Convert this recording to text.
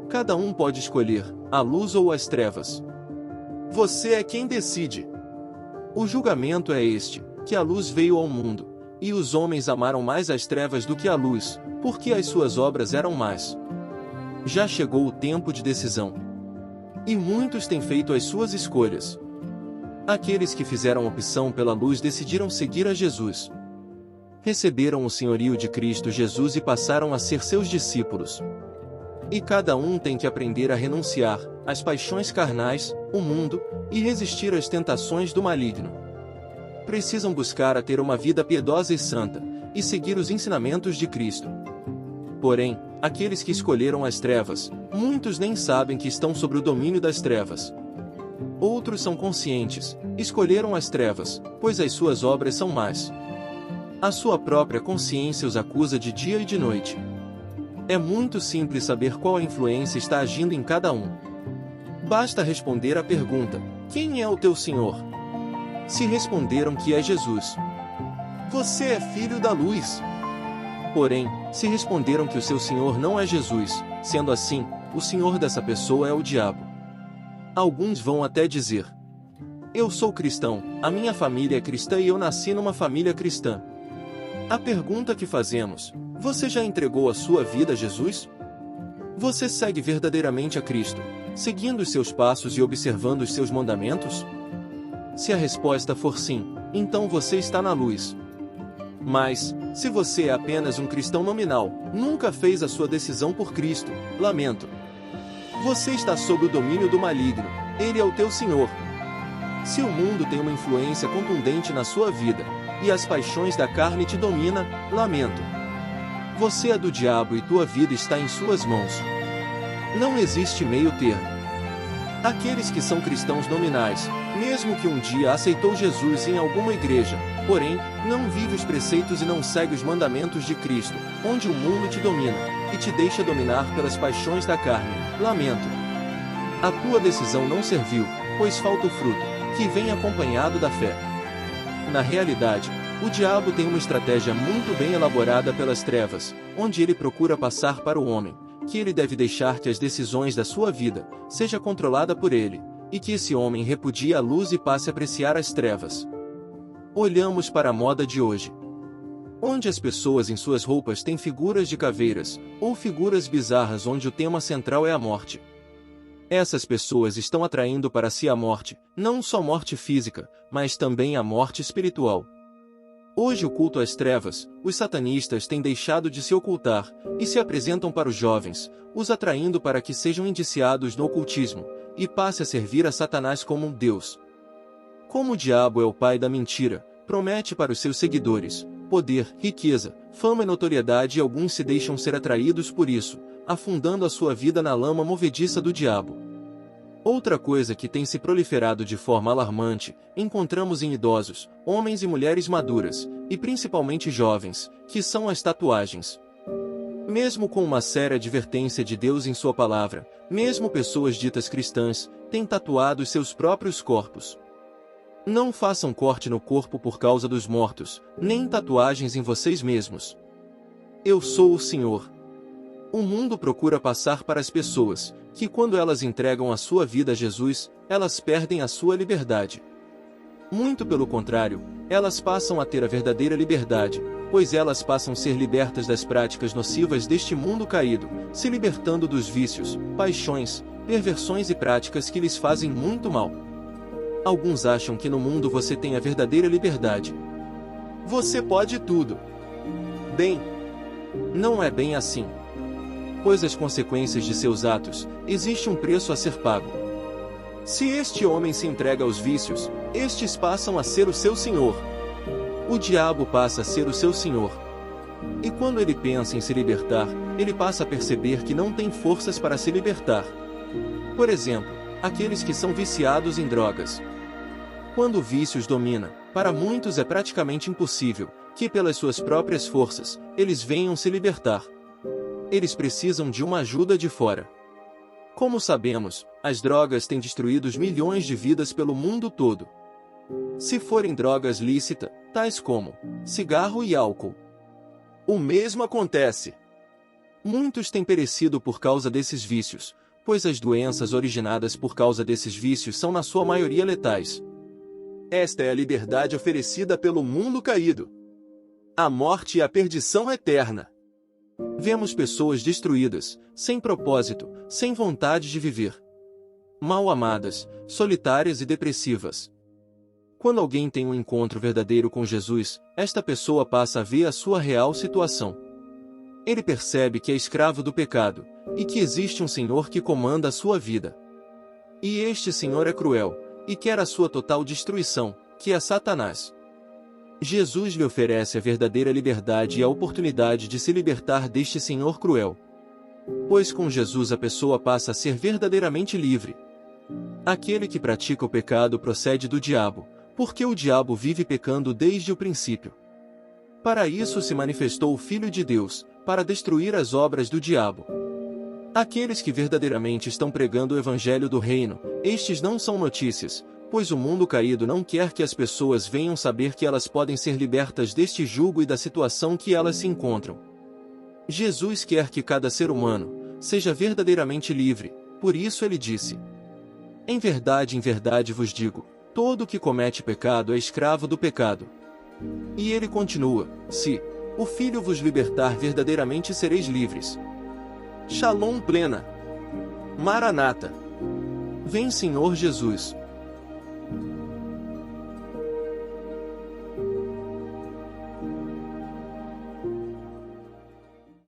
Cada um pode escolher a luz ou as trevas. Você é quem decide. O julgamento é este, que a luz veio ao mundo, e os homens amaram mais as trevas do que a luz, porque as suas obras eram más. Já chegou o tempo de decisão. E muitos têm feito as suas escolhas. Aqueles que fizeram opção pela luz decidiram seguir a Jesus. Receberam o senhorio de Cristo Jesus e passaram a ser seus discípulos. E cada um tem que aprender a renunciar às paixões carnais, o mundo, e resistir às tentações do maligno. Precisam buscar a ter uma vida piedosa e santa, e seguir os ensinamentos de Cristo. Porém, aqueles que escolheram as trevas, muitos nem sabem que estão sob o domínio das trevas. Outros são conscientes, escolheram as trevas, pois as suas obras são más. A sua própria consciência os acusa de dia e de noite. É muito simples saber qual a influência está agindo em cada um. Basta responder à pergunta: quem é o teu Senhor? Se responderam que é Jesus, você é filho da luz. Porém, se responderam que o seu Senhor não é Jesus, sendo assim, o Senhor dessa pessoa é o diabo. Alguns vão até dizer: eu sou cristão, a minha família é cristã e eu nasci numa família cristã. A pergunta que fazemos: você já entregou a sua vida a Jesus? Você segue verdadeiramente a Cristo, seguindo os seus passos e observando os seus mandamentos? Se a resposta for sim, então você está na luz. Mas, se você é apenas um cristão nominal, nunca fez a sua decisão por Cristo, lamento. Você está sob o domínio do maligno, ele é o teu Senhor. Se o mundo tem uma influência contundente na sua vida, e as paixões da carne te dominam, lamento. Você é do diabo e tua vida está em suas mãos. Não existe meio termo. Aqueles que são cristãos nominais, mesmo que um dia aceitou Jesus em alguma igreja, porém, não vive os preceitos e não segue os mandamentos de Cristo, onde o mundo te domina, e te deixa dominar pelas paixões da carne, lamento. A tua decisão não serviu, pois falta o fruto, que vem acompanhado da fé. Na realidade, o diabo tem uma estratégia muito bem elaborada pelas trevas, onde ele procura passar para o homem, que ele deve deixar que as decisões da sua vida seja controlada por ele, e que esse homem repudie a luz e passe a apreciar as trevas. Olhamos para a moda de hoje, onde as pessoas em suas roupas têm figuras de caveiras, ou figuras bizarras onde o tema central é a morte. Essas pessoas estão atraindo para si a morte, não só morte física, mas também a morte espiritual. Hoje o culto às trevas, os satanistas têm deixado de se ocultar, e se apresentam para os jovens, os atraindo para que sejam indiciados no ocultismo, e passe a servir a Satanás como um Deus. Como o diabo é o pai da mentira, promete para os seus seguidores poder, riqueza, fama e notoriedade, e alguns se deixam ser atraídos por isso, afundando a sua vida na lama movediça do diabo. Outra coisa que tem se proliferado de forma alarmante, encontramos em idosos, homens e mulheres maduras, e principalmente jovens, que são as tatuagens. Mesmo com uma séria advertência de Deus em sua palavra, mesmo pessoas ditas cristãs, têm tatuado seus próprios corpos. Não façam corte no corpo por causa dos mortos, nem tatuagens em vocês mesmos. Eu sou o Senhor. O mundo procura passar para as pessoas, que quando elas entregam a sua vida a Jesus, elas perdem a sua liberdade. Muito pelo contrário, elas passam a ter a verdadeira liberdade, pois elas passam a ser libertas das práticas nocivas deste mundo caído, se libertando dos vícios, paixões, perversões e práticas que lhes fazem muito mal. Alguns acham que no mundo você tem a verdadeira liberdade. Você pode tudo. Bem, não é bem assim. Pois as consequências de seus atos, existe um preço a ser pago. Se este homem se entrega aos vícios, estes passam a ser o seu senhor. O diabo passa a ser o seu senhor. E quando ele pensa em se libertar, ele passa a perceber que não tem forças para se libertar. Por exemplo, aqueles que são viciados em drogas. Quando o vício os domina, para muitos é praticamente impossível que, pelas suas próprias forças, eles venham se libertar. Eles precisam de uma ajuda de fora. Como sabemos, as drogas têm destruído milhões de vidas pelo mundo todo. Se forem drogas lícitas, tais como cigarro e álcool. O mesmo acontece. Muitos têm perecido por causa desses vícios, pois as doenças originadas por causa desses vícios são na sua maioria letais. Esta é a liberdade oferecida pelo mundo caído. A morte e a perdição eterna. Vemos pessoas destruídas, sem propósito, sem vontade de viver. Mal amadas, solitárias e depressivas. Quando alguém tem um encontro verdadeiro com Jesus, esta pessoa passa a ver a sua real situação. Ele percebe que é escravo do pecado, e que existe um Senhor que comanda a sua vida. E este Senhor é cruel, e quer a sua total destruição, que é Satanás. Jesus lhe oferece a verdadeira liberdade e a oportunidade de se libertar deste Senhor cruel. Pois com Jesus a pessoa passa a ser verdadeiramente livre. Aquele que pratica o pecado procede do diabo, porque o diabo vive pecando desde o princípio. Para isso se manifestou o Filho de Deus, para destruir as obras do diabo. Aqueles que verdadeiramente estão pregando o Evangelho do Reino, estes não são notícias, pois o mundo caído não quer que as pessoas venham saber que elas podem ser libertas deste jugo e da situação que elas se encontram. Jesus quer que cada ser humano seja verdadeiramente livre, por isso ele disse: em verdade vos digo, todo o que comete pecado é escravo do pecado. E ele continua: se o Filho vos libertar verdadeiramente sereis livres. Shalom plena. Maranata. Vem Senhor Jesus.